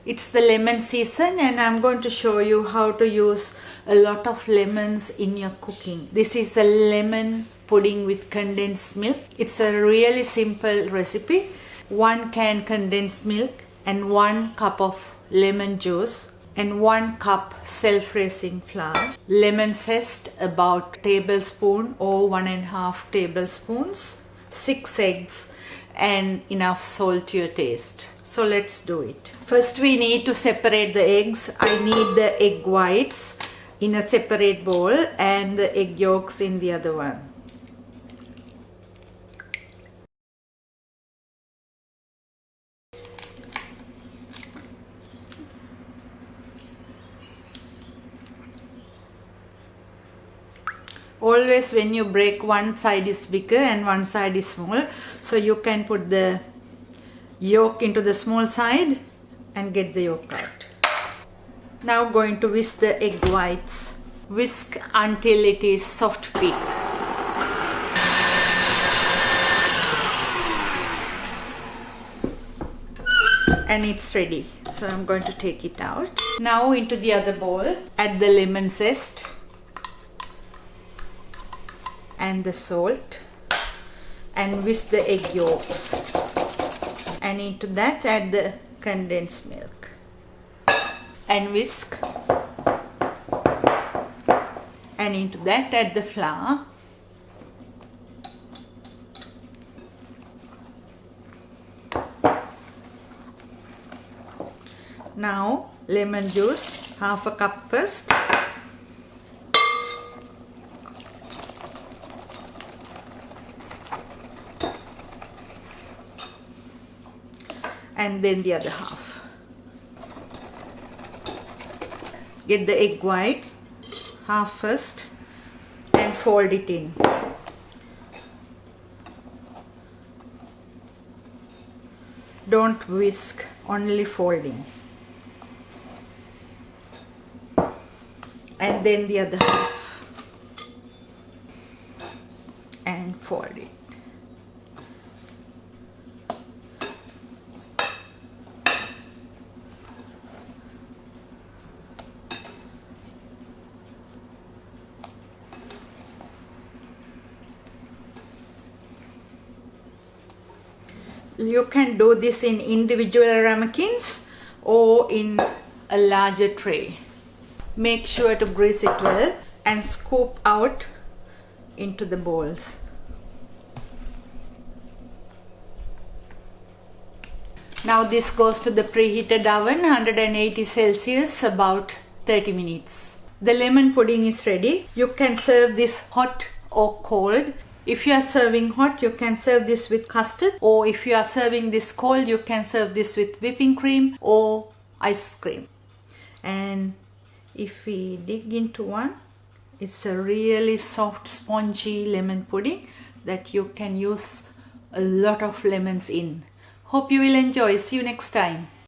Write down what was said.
It's the lemon season and I'm going to show you how to use a lot of lemons in your cooking. This is a lemon pudding with condensed milk. It's a really simple recipe. 1 can condensed milk and 1 cup of lemon juice and 1 cup self-raising flour. Lemon zest about tablespoon or 1.5 tablespoons. 6 eggs and enough salt to your taste. So let's do it. First we need to separate the eggs. I need the egg whites in a separate bowl and the egg yolks in the other one. Always when you break, one side is bigger and one side is small, so you can put the yolk into the small side and get the yolk out. Now going to whisk the egg whites. Whisk until it is soft peak. And it's ready, so I'm going to take it out. Now into the other bowl, add the lemon zest and the salt and whisk the egg yolks, and into that add the condensed milk and whisk, and into that add the flour now lemon juice, half a cup first, and then the other half. Get the egg whites, half first, and fold it in. Don't whisk, only folding. And then the other half, and fold it. You can do this in individual ramekins or in a larger tray. Make sure to grease it well and scoop out into the bowls. Now this goes to the preheated oven, 180 Celsius, about 30 minutes. The lemon pudding is ready. You can serve this hot or cold. If you are serving hot, you can serve this with custard, or if you are serving this cold, you can serve this with whipping cream or ice cream. And if we dig into one, it's a really soft, spongy lemon pudding that you can use a lot of lemons in. Hope you will enjoy. See you next time.